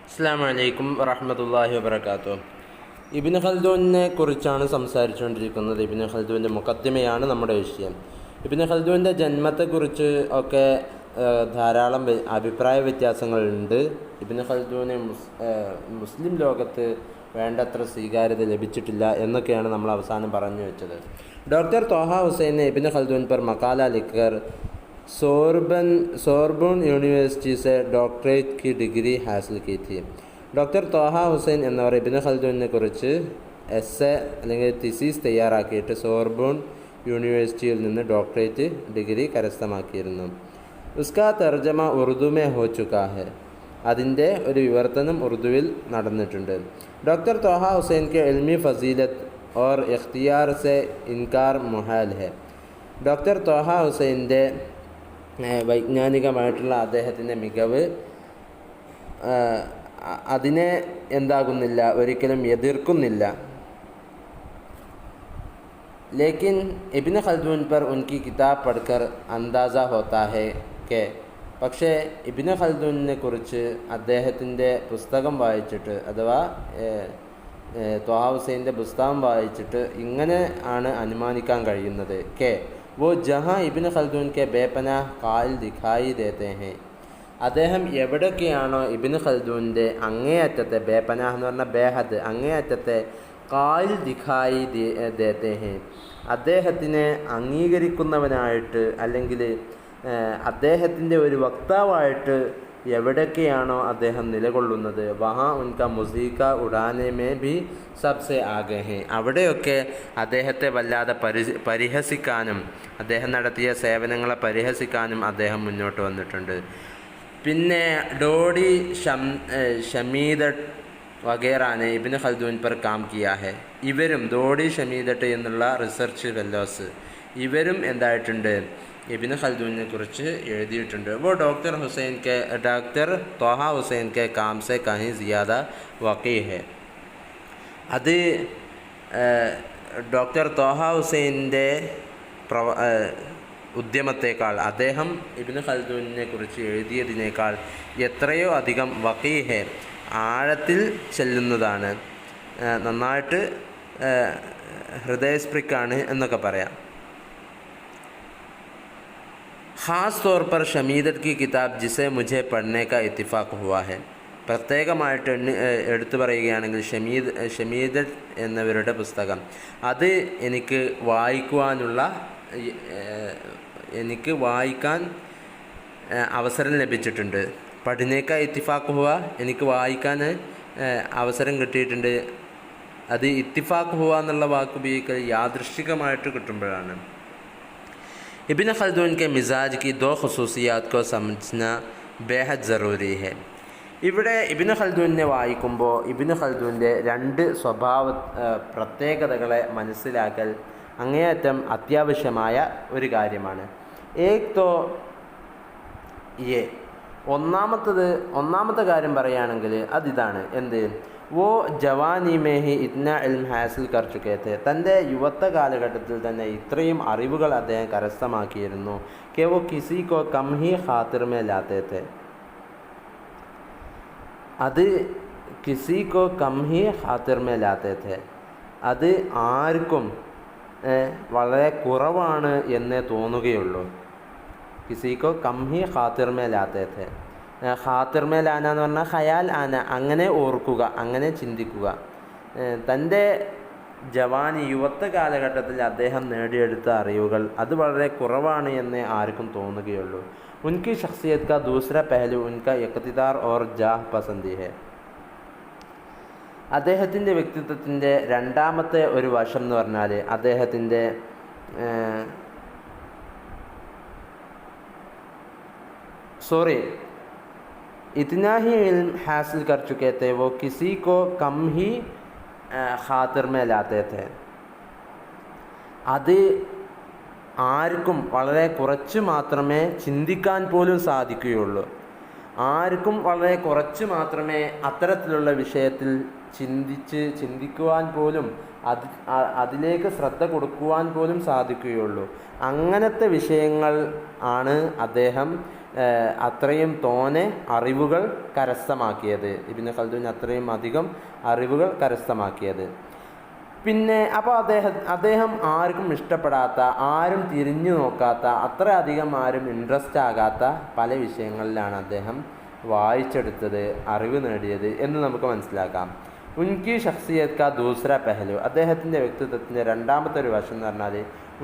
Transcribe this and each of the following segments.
അസ്സലാമു അലൈക്കും വറഹ്മത്തുള്ളാഹി വബറകാതുഹു. ഇബ്നു ഖൽദൂനെ കുറിച്ചാണ് സംസാരിച്ചുകൊണ്ടിരിക്കുന്നത്. ഇബ്നു ഖൽദൂൻ്റെ മുഖദ്ദിമയാണ് നമ്മുടെ വിഷയം. ഇബ്നു ഖൽദൂൻ്റെ ജന്മത്തെക്കുറിച്ച് ഒക്കെ ധാരാളം അഭിപ്രായ വ്യത്യാസങ്ങളുണ്ട്. ഇബ്നു ഖൽദൂന് മുസ്ലിം ലോകത്ത് വേണ്ടത്ര സ്വീകാര്യത ലഭിച്ചിട്ടില്ല എന്നൊക്കെയാണ് നമ്മൾ അവസാനം പറഞ്ഞു വെച്ചത്. ഡോക്ടർ ത്വാഹ ഹുസൈൻ ने इब्न खल्दून पर मकाला लिखकर सोर्बन യൂണിവേഴ്സിറ്റി से डॉक्टरेट की डिग्री हासिल की थी. ഡോക്ടർ ത്വാഹ ഹുസൈൻ എന്നവർ ഇബ്നു ഖൽദൂനെ കുറിച്ച് എസ്സെ അല്ലെങ്കിൽ തിസീസ് തയ്യാറാക്കിയിട്ട് സോർബോൺ യൂണിവേഴ്സിറ്റിയിൽ നിന്ന് ഡോക്ടറേറ്റ് ഡിഗ്രി കരസ്ഥമാക്കിയിരുന്നു. ഉസ്കാ തർജമ ഉറുദു മേ ഹോ ചുക്കാ ഹെ. അതിൻ്റെ ഒരു വിവർത്തനം ഉറുദുവിൽ നടന്നിട്ടുണ്ട്. ഡോക്ടർ ത്വാഹ ഹുസൈൻ के इल्मी फजीलत और इख्तियार से इनकार मुहाल है. ഡോക്ടർ ത്വാഹ ഹുസൈൻ്റെ വൈജ്ഞാനികമായിട്ടുള്ള അദ്ദേഹത്തിൻ്റെ മികവ് അതിനെ എന്താകുന്നില്ല, ഒരിക്കലും എതിർക്കുന്നില്ല. लेकिन इब्न खल्दून पर उनकी किताब पढ़कर अंदाज़ा होता है कि പക്ഷേ ഇബ്നു ഖൽദൂനെ കുറിച്ച് അദ്ദേഹത്തിൻ്റെ പുസ്തകം വായിച്ചിട്ട് അഥവാ ത്വാഹ ഹുസൈൻ്റെ പുസ്തകം വായിച്ചിട്ട് ഇങ്ങനെ ആണ് അനുമാനിക്കാൻ കഴിയുന്നത് കെ वो जहाँ इब्न खल्दून के बेपनाह कायल दिखाई देते हैं. അദ്ദേഹം എവിടെയൊക്കെയാണോ ഇബ്നു ഖൽദൂൻ്റെ അങ്ങേയറ്റത്തെ ബേപനാഹ് എന്ന് പറഞ്ഞാൽ ബേഹദ് അങ്ങേയറ്റത്തെ കായിൽ ദിഖായി ദേത്തെ ഹെ, അദ്ദേഹത്തിനെ അംഗീകരിക്കുന്നവനായിട്ട് അല്ലെങ്കിൽ അദ്ദേഹത്തിൻ്റെ ഒരു വക്താവായിട്ട് എവിടെയൊക്കെയാണോ അദ്ദേഹം നിലകൊള്ളുന്നത് വഹാ ഉൻക മുസീക്ക ഉഡാനെ മേ ഭി സബ്സെ ആകെ ഹെ, അവിടെയൊക്കെ അദ്ദേഹത്തെ വല്ലാതെ പരിഹസിക്കാനും അദ്ദേഹം നടത്തിയ സേവനങ്ങളെ പരിഹസിക്കാനും അദ്ദേഹം മുന്നോട്ട് വന്നിട്ടുണ്ട്. പിന്നെ ഡോഡി ഷമീദട്ട് വഗേറാനെ ഇബ്നു ഖൽദൂൻ पर काम किया है. ഇവരും ഡോഡി ഷമീദട്ട് എന്നുള്ള റിസർച്ച് ഫെല്ലോസ് ഇവരും എന്തായിട്ടുണ്ട്, ഇബ്നു ഖൽദൂനെ കുറിച്ച് എഴുതിയിട്ടുണ്ട്. वो डॉक्टर ത്വാഹ ഹുസൈൻ के काम से कहीं ज़्यादा वाक़ई है. അത് ഡോക്ടർ ത്വാഹ ഹുസൈൻ്റെ ഉദ്യമത്തേക്കാൾ അദ്ദേഹം ഇബ്നു ഖൽദൂനെ കുറിച്ച് എഴുതിയതിനേക്കാൾ എത്രയോ അധികം വഖീഹ് ആഴത്തിൽ ചെല്ലുന്നതാണ്, നന്നായിട്ട് ഹൃദയസ്പൃക്കാണ് എന്നൊക്കെ പറയാം. ख़ास तौर पर शमीदत की किताब जिसे मुझे पढ़ने का इत्तिफ़ाक़ हुआ है. പ്രത്യേകമായിട്ട് എടുത്തു പറയുകയാണെങ്കിൽ ഷമീദത്ത് എന്നവരുടെ പുസ്തകം അത് എനിക്ക് വായിക്കാൻ അവസരം ലഭിച്ചിട്ടുണ്ട്. പഠനേക്ക ഇത്തിഫാഖ് ഹുവ, എനിക്ക് വായിക്കാൻ അവസരം കിട്ടിയിട്ടുണ്ട്. അത് ഇത്തിഫാഖ് ഹുവ എന്നുള്ള വാക്ക് ഉപയോഗിക്കൽ യാദൃശ്ചികമായിട്ട് കിട്ടുമ്പോഴാണ്. इब्न खल्दून के मिजाज की दो खसूसियात को समझना बेहद ज़रूरी है. ഇവിടെ ഇബ്നു ഖൽദൂനെ വായിക്കുമ്പോൾ ഇബ്നു ഖൽദൂൻ്റെ രണ്ട് പ്രത്യേകതകളെ മനസ്സിലാക്കൽ അങ്ങേയറ്റം അത്യാവശ്യമായ ഒരു കാര്യമാണ്. ഒന്നാമത്തെ കാര്യം പറയുകയാണെങ്കിൽ അതിതാണ്, എന്ത് वो जवानी में ही इतना इल्म हासिल कर चुके थे. തൻ്റെ യുവത്വ കാലഘട്ടത്തിൽ തന്നെ ഇത്രയും അറിവുകൾ അദ്ദേഹം കരസ്ഥമാക്കിയിരുന്നു. कि वो किसी को कम ही खातिर में लाते थे. അത് किसी को कम ही खातिर में लाते थे. അത് ആർക്കും വളരെ കുറവാണ് എന്നേ തോന്നുകയുള്ളൂ. किसी को कम ही खातिर में लाते थे. ഖാത്തിർ മേൽ ആന എന്ന് പറഞ്ഞാൽ ഖയാൽ ആന, അങ്ങനെ ഓർക്കുക, അങ്ങനെ ചിന്തിക്കുക. തൻ്റെ യുവത്വ കാലഘട്ടത്തിൽ അദ്ദേഹം നേടിയെടുത്ത അറിവുകൾ അത് വളരെ കുറവാണ് എന്നേ ആർക്കും തോന്നുകയുള്ളൂ. ഉൻകി ഷഖ്സിയത്ത് കാ ദൂസര പഹലു ഉൻക ഇഖ്തിദാർ ഓർ ജാഹ് പസന്ദി ഹെ. അദ്ദേഹത്തിൻ്റെ വ്യക്തിത്വത്തിൻ്റെ രണ്ടാമത്തെ ഒരു വശം എന്ന് പറഞ്ഞാൽ അദ്ദേഹത്തിൻ്റെ इतना ही इल्म हासिल कर चुके थे वो किसी को कम ही ഖാത്തിർ में लाते थे. അത് ആർക്കും വളരെ കുറച്ച് മാത്രമേ ചിന്തിക്കാൻ പോലും സാധിക്കുകയുള്ളൂ. ആർക്കും വളരെ കുറച്ച് മാത്രമേ അത്തരത്തിലുള്ള വിഷയത്തിൽ ചിന്തിക്കുവാൻ പോലും അതിലേക്ക് ശ്രദ്ധ കൊടുക്കുവാൻ പോലും സാധിക്കുകയുള്ളൂ. അങ്ങനത്തെ വിഷയങ്ങൾ ആണ് അദ്ദേഹം അത്രയും തോനെ അറിവുകൾ കരസ്ഥമാക്കിയത്. ഇബ്നു ഖൽദൂൻ അത്രയും അധികം അറിവുകൾ കരസ്ഥമാക്കിയത്. പിന്നെ അപ്പോൾ അദ്ദേഹം ആർക്കും ഇഷ്ടപ്പെടാത്ത, ആരും തിരിഞ്ഞു നോക്കാത്ത, അത്ര അധികം ആരും ഇൻട്രസ്റ്റ് ആകാത്ത പല വിഷയങ്ങളിലാണ് അദ്ദേഹം വായിച്ചെടുത്തത്, അറിവ് നേടിയത് എന്ന് നമുക്ക് മനസ്സിലാക്കാം. ഉൻകി ഷഖ്സിയത്ത് കാ ദൂസര പെഹലു, അദ്ദേഹത്തിൻ്റെ വ്യക്തിത്വത്തിൻ്റെ രണ്ടാമത്തെ ഒരു വശം എന്ന് പറഞ്ഞാൽ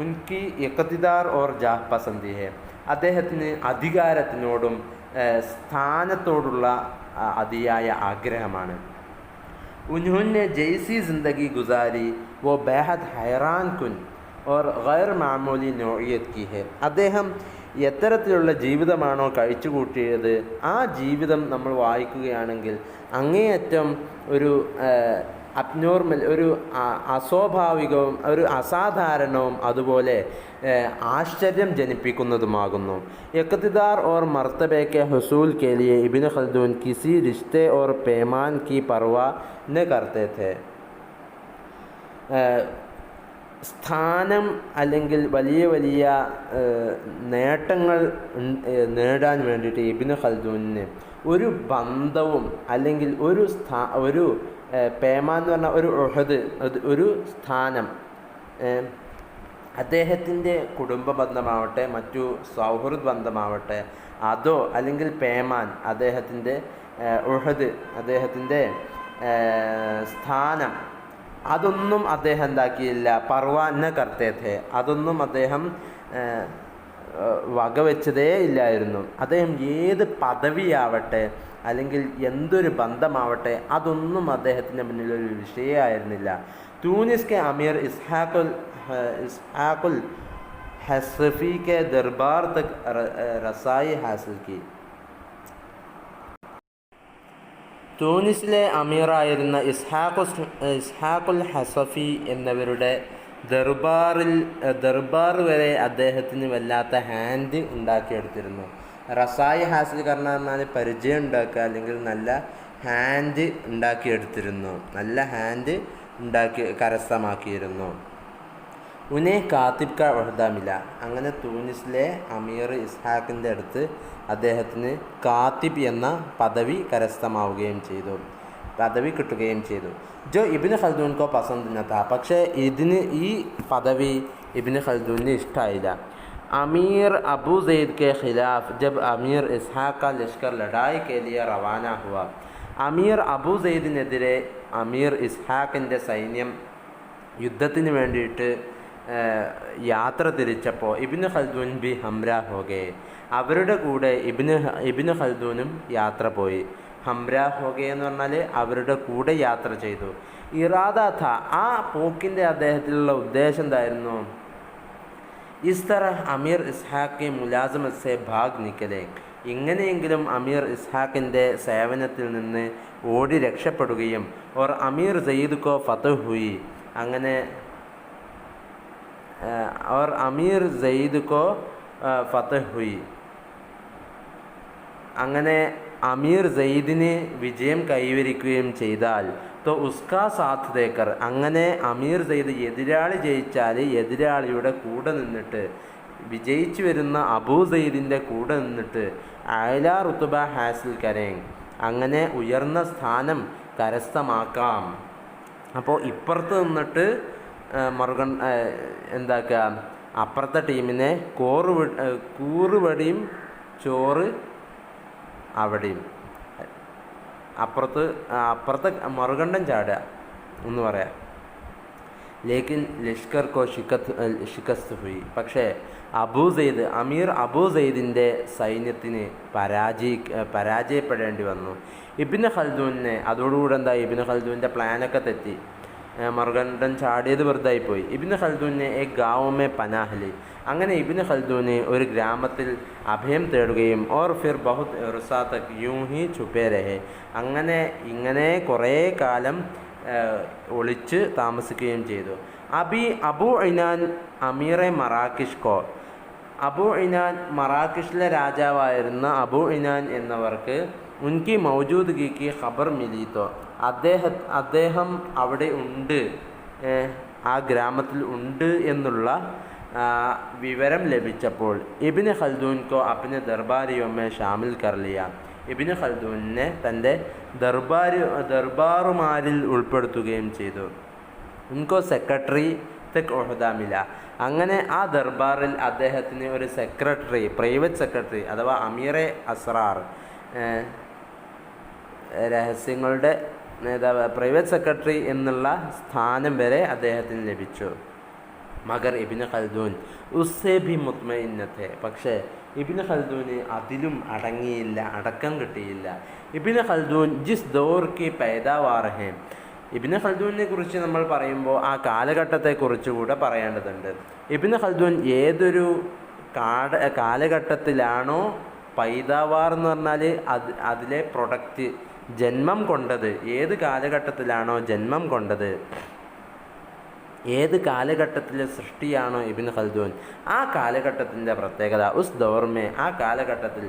ഉൻകി ഇഖ്തിദാർ ഓർ ജാഹ് പസന്ദി ഹെ, അദ്ദേഹത്തിന് അധികാരത്തിനോടും സ്ഥാനത്തോടുള്ള അതിയായ ആഗ്രഹമാണ്. उन्होंने जैसी ज़िंदगी गुजारी वो बेहद हैरान कुन और गैर मामूली नौइयत की है. അദ്ദേഹം എത്തരത്തിലുള്ള ജീവിതമാണോ കഴിച്ചു കൂട്ടിയത്, ആ ജീവിതം നമ്മൾ വായിക്കുകയാണെങ്കിൽ അങ്ങേയറ്റം ഒരു അബ്നോർമൽ, ഒരു അസ്വാഭാവികവും ഒരു അസാധാരണവും അതുപോലെ ആശ്ചര്യം ജനിപ്പിക്കുന്നതുമാകുന്നു. ഇഖ്തിദാർ और मर्तबे के हुसूल के लिए इब्न खल्दून किसी रिश्ते और पैमान की परवाह न करते थे. സ്ഥാനം അല്ലെങ്കിൽ വലിയ വലിയ നേട്ടങ്ങൾ നേടാൻ വേണ്ടിയിട്ട് ഇബ്നു ഖൽദൂനിന് ഒരു ബന്ധവും അല്ലെങ്കിൽ ഒരു പേമാൻ എന്ന് പറഞ്ഞാൽ ഒരു ഉഹദ്, ഒരു സ്ഥാനം, അദ്ദേഹത്തിൻ്റെ കുടുംബ ബന്ധമാവട്ടെ മറ്റു സൗഹൃദ ബന്ധമാവട്ടെ അതോ അല്ലെങ്കിൽ പേമാൻ, അദ്ദേഹത്തിൻ്റെ ഉഹദ്, അദ്ദേഹത്തിൻ്റെ സ്ഥാനം, അതൊന്നും അദ്ദേഹം എന്താക്കിയില്ല. പർവാന കർത്തേത്തെ, അതൊന്നും അദ്ദേഹം വകവെച്ചതേ ഇല്ലായിരുന്നു. അദ്ദേഹം ഏത് പദവിയാവട്ടെ അല്ലെങ്കിൽ എന്തൊരു ബന്ധമാവട്ടെ അതൊന്നും അദ്ദേഹത്തിൻ്റെ മുന്നിലൊരു വിഷയമായിരുന്നില്ല. തൂനിസ് കെ അമീർ ഇസ്ഹാഖുൽ ഹസ്ഫി കെ ദർബാർ തക് റസായി ഹാസിൽ കി. തൂനിസിലെ അമീറായിരുന്ന ഇസ്ഹാഖുൽ ഹസഫി എന്നവരുടെ ദർബാർ വരെ അദ്ദേഹത്തിന് വല്ലാത്ത ഹാൻഡ് ഉണ്ടാക്കിയെടുത്തിരുന്നു. റസായി ഹാസിൽ പറഞ്ഞാൽ പരിചയം ഉണ്ടാക്കുക അല്ലെങ്കിൽ നല്ല ഹാൻഡ് ഉണ്ടാക്കിയെടുത്തിരുന്നു, നല്ല ഹാൻഡ് കരസ്ഥമാക്കിയിരുന്നു. ഉനെ കാത്തിബ് കാ വഹദാമില, അങ്ങനെ തൂനിസിലെ അമീർ ഇസ്ഹാഖിൻ്റെ അടുത്ത് അദ്ദേഹത്തിന് കാത്തിബ് എന്ന പദവി കരസ്ഥമാവുകയും ചെയ്തു, പദവി കിട്ടുകയും ചെയ്തു. ജോ ഇബ്നു ഖൽദൂൻ കോ പസന്ത് ന താ, പക്ഷേ ഈ പദവി ഇബ്നു ഖൽദൂനിന് ഇഷ്ടമായില്ല. अमीर अबू ज़ैद के ख़िलाफ़ जब अमीर इसहाक़ का लश्कर लड़ाई के लिए रवाना हुआ, അമീർ അബൂ സെയ്ദിനെതിരെ അമീർ ഇസ്ഹാഖിൻ്റെ സൈന്യം യുദ്ധത്തിന് വേണ്ടിയിട്ട് യാത്ര തിരിച്ചപ്പോൾ ഇബ്നു ഖൽദൂൻ ബി ഹംരാ ഹോഗെ, അവരുടെ കൂടെ ഇബ്നു ഖൽദൂനും യാത്ര പോയി. ഹംരാ ഹോഗെ എന്ന് പറഞ്ഞാൽ അവരുടെ കൂടെ യാത്ര ചെയ്തു. ഇറാദ ഥ, ആ പോക്കിൻ്റെ അദ്ദേഹത്തിലുള്ള ഉദ്ദേശം എന്തായിരുന്നു? ഇസ് തറഹ് അമീർ ഇസ്ഹാഖ് മുലാസമത് സെ ഭാഗ് നിക്കലെ, എങ്ങനെയെങ്കിലും അമീർ ഇസ്ഹാഖിൻ്റെ സേവനത്തിൽ നിന്ന് ഓടി രക്ഷപ്പെടുകയും ഓർ അമീർ സയ്യിദ് കോ ഫതഹ് ഹുയി, അങ്ങനെ ഓർ അമീർ സയ്യിദ് കോ ഫതഹ് ഹുയി, അങ്ങനെ അമീർ സയ്യിദിന് വിജയം കൈവരിക്കുകയും ചെയ്താൽ തോ ഉസ്കാ സാത്ത് ദേക്കർ, അങ്ങനെ അമീർ സയ്യിദ് എതിരാളി ജയിച്ചാൽ എതിരാളിയുടെ കൂടെ നിന്നിട്ട്, വിജയിച്ചു വരുന്ന അബൂ സയ്യിദിൻ്റെ കൂടെ നിന്നിട്ട് അയല റുത്തുബ ഹാസിൽ കരേങ്, അങ്ങനെ ഉയർന്ന സ്ഥാനം കരസ്ഥമാക്കാം. അപ്പോൾ ഇപ്പുറത്ത് നിന്നിട്ട് എന്താക്കുക, അപ്പുറത്തെ ടീമിനെ കൂറുവടിയും ചോറ് അവിടെയും, അപ്പുറത്തെ മറുകണ്ഠം ചാടുക എന്ന് പറയാം. ലേക്കിൻ ലഷ്കർ കോ ഷിക്കസ്ത് ഹുയി, പക്ഷേ അമീർ അബൂ സെയ്ദിൻ്റെ സൈന്യത്തിന് പരാജയപ്പെടേണ്ടി വന്നു. ഇബ്നു ഖൽദൂനെ അതോടുകൂടെ ഇബ്നു ഖൽദൂൻ്റെ പ്ലാനൊക്കെ തെറ്റി, മറുകണ്ഠം ചാടിയത് വെറുതായിപ്പോയി. ഇബ്നു ഖൽദൂനെ എ ഗാവമേ പനാഹലി, അങ്ങനെ ഇബ്നു ഖൽദൂന് ഒരു ഗ്രാമത്തിൽ അഭയം തേടുകയും ഓർ ഫിർ ബഹുത് റുസാ തക് യൂം ഹി ഛുപേ രഹേ, ഇങ്ങനെ കുറേ കാലം ഒളിച്ച് താമസിക്കുകയും ചെയ്തു. അബൂ ഇനാൻ അമീറെ മറാക്കിഷ് കോ, അബൂ ഇനാൻ മറാക്കിഷിലെ രാജാവായിരുന്ന അബൂ ഇനാൻ എന്നവർക്ക് ഉൻകി മൗജൂദ്ഗിക്ക് ഖബർ മിലീത്തോ, അദ്ദേഹം അവിടെ ഉണ്ട്, ആ ഗ്രാമത്തിൽ ഉണ്ട് എന്നുള്ള विवरम ലഭിച്ചപ്പോൾ ഇബ്നു ഖൽദൂൻ को अपने दरबारियों में शामिल कर लिया. ഇബ്നു ഖൽദൂനെ തൻ്റെ ദർബാറുമാരിൽ ഉൾപ്പെടുത്തുകയും ചെയ്തു. ഉनको സെക്രട്ടറി തക് ഉഹദ മില. അങ്ങനെ ആ ദർബാറിൽ അദ്ദേഹത്തിന് ഒരു സെക്രട്ടറി, പ്രൈവറ്റ് സെക്രട്ടറി അഥവാ അമീറെ അസ്റാർ, രഹസ്യങ്ങളുടെ നേതാവ്, പ്രൈവറ്റ് സെക്രട്ടറി എന്നുള്ള സ്ഥാനം വരെ അദ്ദേഹത്തിന് ലഭിച്ചു. മഗർ ഇബ്നു ഖൽദൂൻ ഉസ്സേ ഭി മുത്മഇന്ന थे. പക്ഷേ ഇബ്നു ഖൽദൂന് അതിലും അടക്കം കിട്ടിയില്ല. ഇബ്നു ഖൽദൂൻ ജിസ് ദൗർ കി പൈദാവാർ ഹെ. ഇബ്നു ഖൽദൂനെ കുറിച്ച് നമ്മൾ പറയുമ്പോൾ ആ കാലഘട്ടത്തെക്കുറിച്ച് കൂടെ പറയേണ്ടതുണ്ട്. ഇബ്നു ഖൽദൂൻ ഏതൊരു കാലഘട്ടത്തിലാണോ പൈദാവാർ എന്ന് പറഞ്ഞാൽ അതിലെ പ്രൊഡക്റ്റ് ജന്മം കൊണ്ടത്, ഏത് കാലഘട്ടത്തിലാണോ ജന്മം കൊണ്ടത്, ഏത് കാലഘട്ടത്തിലെ സൃഷ്ടിയാണോ ഇബ്നു ഖൽദൂൻ, ആ കാലഘട്ടത്തിൻ്റെ പ്രത്യേകത ഉസ് ദൗർമേ, ആ കാലഘട്ടത്തിൽ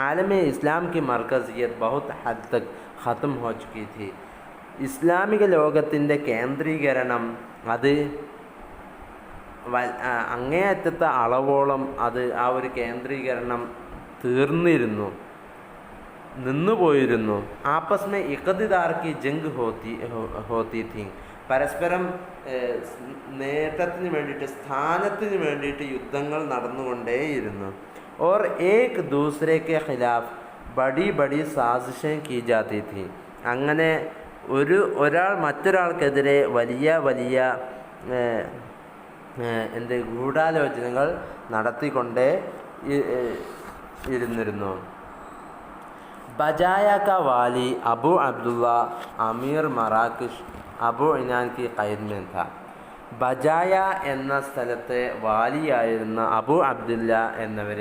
ആലമേ ഇസ്ലാം കി മർക്കസിയത്ത് ബഹുത് ഹദ് തക് ഖത്ം ഹോ ചുക്കി थी. ഇസ്ലാമിക ലോകത്തിൻ്റെ കേന്ദ്രീകരണം അത് അങ്ങേയറ്റത്തെ അളവോളം ആ ഒരു കേന്ദ്രീകരണം നിന്നുപോയിരുന്നു. ആപ്പസ്മേ ഇഖ്തിദാർ കി ജംഗ് ഹോത്തി थी. പരസ്പരം നേട്ടത്തിന് വേണ്ടിയിട്ട്, സ്ഥാനത്തിന് വേണ്ടിയിട്ട് യുദ്ധങ്ങൾ നടന്നുകൊണ്ടേയിരുന്നു. ഓർ ഏക് ദൂസരെ കെ ഖിലാഫ് ബഡി സാസിഷേं की जाती थी. അങ്ങനെ ഒരാൾ മറ്റൊരാൾക്കെതിരെ വലിയ ഗൂഢാലോചനകൾ നടത്തിക്കൊണ്ടേ ഇരുന്നിരുന്നു. ബജായ ക വാലി അബു അബ്ദുള്ള അമീർ മറാക്കിഷ് അബു ഇനാൻ കി ഖൈദ് में था. ബജായ എന്ന സ്ഥലത്തെ വാലിയായിരുന്ന അബു അബ്ദുല്ല എന്നവർ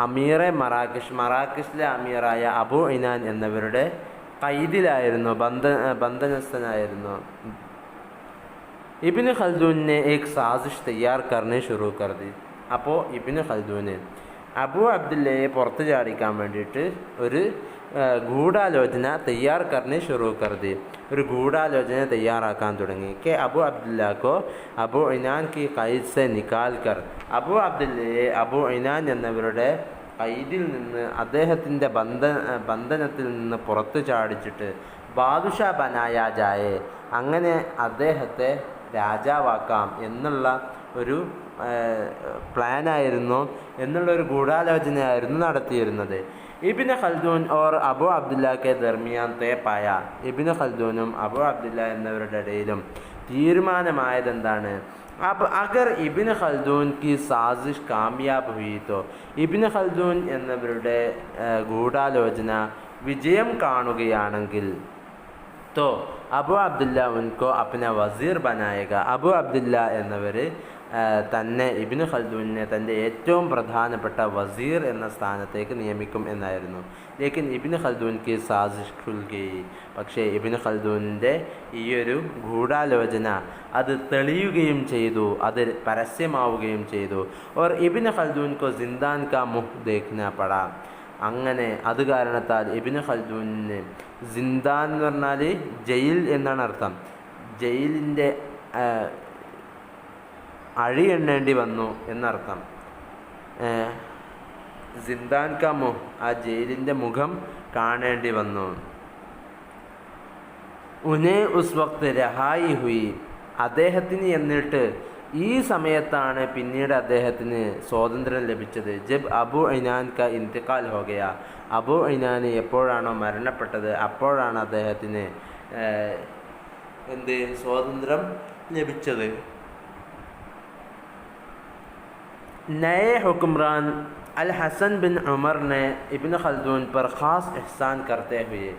അമീറെ മറാക്കിഷിലെ അമീറായ അബു ഇനാൻ എന്നവരുടെ ഖൈദിലായിരുന്നു, ബന്ധനസ്ഥനായിരുന്നു. ഇബ്നു ഖൽദൂനെ ഏക് സാസിഷ് തയ്യാർ കർനെ ശുറൂ കർ ദി. അപ്പോൾ ഇബ്നു ഖൽദൂന് അബു അബ്ദുല്ലയെ പുറത്തു ചാടിക്കാൻ വേണ്ടിയിട്ട് ഒരു ഗൂഢാലോചന തയ്യാർ കർനെ ശുറൂ കർ ദി, ഒരു ഗൂഢാലോചന തയ്യാറാക്കാൻ തുടങ്ങി. കെ അബു അബ്ദുല്ലാക്കോ അബു ഇനാൻ കി ഖൈദ് സെ നിക്കാൽ കർ. അബു അബ്ദുല്ലയെ അബു ഇനാൻ എന്നവരുടെ ഖൈദിൽ നിന്ന്, അദ്ദേഹത്തിൻ്റെ ബന്ധനത്തിൽ നിന്ന് പുറത്തു ചാടിച്ചിട്ട് ബാദുഷാ ബനായ ജായെ, അങ്ങനെ അദ്ദേഹത്തെ രാജാവാക്കാം എന്നുള്ള ഒരു പ്ലാനായിരുന്നു, എന്നുള്ളൊരു ഗൂഢാലോചനയായിരുന്നു നടത്തിയിരുന്നത്. ഇബ്നു ഖൽദൂൻ ഓർ അബു അബ്ദുല്ല കെ ദർമിയാൻ തേ പായ. ഇബ്നു ഖൽദൂനും അബു അബ്ദുല്ല എന്നവരുടെ ഇടയിലും തീരുമാനമായതെന്താണ്? അഗർ ഇബ്നു ഖൽദൂൻ കി സാസിഷ് കാമിയാബ് ഹുയി തോ, ഇബ്നു ഖൽദൂൻ എന്നവരുടെ ഗൂഢാലോചന വിജയം കാണുകയാണെങ്കിൽ തോ അബു അബ്ദുല്ല ഉൻകോ അപ്ന വസീർ ബനായേഗ. അബു അബ്ദുല്ല എന്നവർ തന്നെ ഇബ്നു ഖൽദൂനെ തൻ്റെ ഏറ്റവും പ്രധാനപ്പെട്ട വസീർ എന്ന സ്ഥാനത്തേക്ക് നിയമിക്കും എന്നായിരുന്നു. ലേക്കിൻ ഇബ്നു ഖൽദൂൻ കി സാസിഷ് ഖുൽ ഗയി. പക്ഷേ ഇബ്നു ഖൽദൂനിൻ്റെ ഈയൊരു ഗൂഢാലോചന അത് തെളിയുകയും ചെയ്തു, അത് പരസ്യമാവുകയും ചെയ്തു. ഓർ ഇബ്നു ഖൽദൂൻ കോ സിന്ദാൻ കാ മുഹ് ദേഖ്ന പടാ. അങ്ങനെ അത് കാരണത്താൽ ഇബ്നു ഖൽദൂനിന് സിന്ദാൻ എന്ന് പറഞ്ഞാൽ ജയിൽ എന്നാണ് അർത്ഥം. ജയിലിൻ്റെ അഴി എണ്ണേണ്ടി വന്നു എന്നർത്ഥം. സിന്ദാൻ കാ മുഹ്, ആ ജയിലിൻ്റെ മുഖം കാണേണ്ടി വന്നു. ഉനേ ഉസ് വക്ത് രഹായി ഹുയി. അദ്ദേഹത്തിന് എന്നിട്ട് ഈ സമയത്താണ് പിന്നീട് അദ്ദേഹത്തിന് സ്വാതന്ത്ര്യം ലഭിച്ചത്. ജബ് അബു ഇനാൻ ക ഇന്തിഖാൽ ഹോ ഗയ. അബു ഇനാൻ എപ്പോഴാണോ മരണപ്പെട്ടത് അപ്പോഴാണ് അദ്ദേഹത്തിന് സ്വാതന്ത്ര്യം ലഭിച്ചത്. नए हुक्मरान अल हसन बिन उमर ने इब्न खल्दून पर ख़ास एहसान करते हुए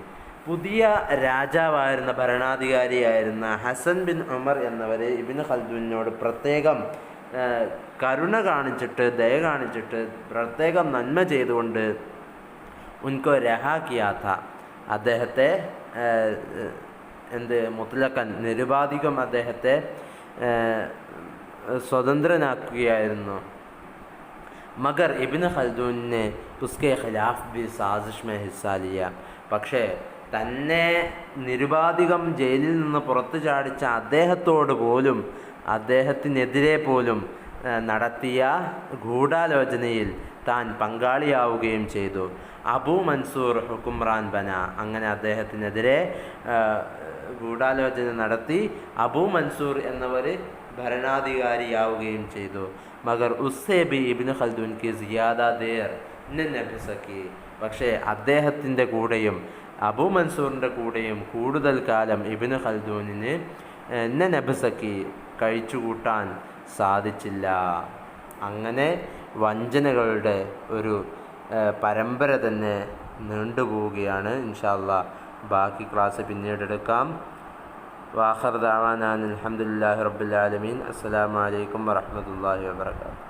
പുതിയ രാജാവായിരുന്ന ഭരണാധികാരിയായിരുന്ന ഹസൻ ബിൻ ഉമർ എന്നവർ ഇബ്നു ഖൽദൂനോട് പ്രത്യേകം കരുണ കാണിച്ചിട്ട്, ദയ കാണിച്ചിട്ട്, പ്രത്യേകം നന്മ ചെയ്തുകൊണ്ട് ഉൻകോ രഹാ കിയാ था, അദ്ദേഹത്തെ മുത്ലഖൻ നിരുപാധികം അദ്ദേഹത്തെ സ്വതന്ത്രനാക്കുകയായിരുന്നു. മഗർ ഇബ്നു ഖൽദൂൻ ने उसके खिलाफ भी साजिश में हिस्सा लिया. പക്ഷേ തന്നെ നിരുപാധികം ജയിലിൽ നിന്ന് പുറത്തു ചാടിച്ച അദ്ദേഹത്തോട് പോലും, അദ്ദേഹത്തിനെതിരെ പോലും നടത്തിയ ഗൂഢാലോചനയിൽ താൻ പങ്കാളിയാവുകയും ചെയ്തു. അബൂ മൻസൂർ ഹുക്കുംറാൻ ബന, അങ്ങനെ അദ്ദേഹത്തിനെതിരെ ഗൂഢാലോചന നടത്തി അബൂ മൻസൂർ എന്നവർ ഭരണാധികാരിയാവുകയും ചെയ്തു. മഗർ ഉസ്സേ ബി ഇബ്നു ഖൽദൂൻ കി സിയാദ ദേർ നബ്സക്കി, പക്ഷേ അദ്ദേഹത്തിൻ്റെ കൂടെയും അബൂ മൻസൂറിൻ്റെ കൂടെയും കൂടുതൽ കാലം ഇബ്നു ഖൽദൂനിന് നബ്സക്കി കഴിച്ചുകൂട്ടാൻ സാധിച്ചില്ല. അങ്ങനെ വഞ്ചനകളുടെ ഒരു പരമ്പര തന്നെ നീണ്ടുപോവുകയാണ്. ഇൻഷാ അല്ലാഹ് ബാക്കി ക്ലാസ് പിന്നീട് എടുക്കാം. വാഖിർ ദഅവാനാ അൽഹംദുലില്ലാഹി റബ്ബിൽ ആലമീൻ. അസ്സലാമു അലൈക്കും വറഹ്മത്തുള്ളാഹി വബറകാതുഹു.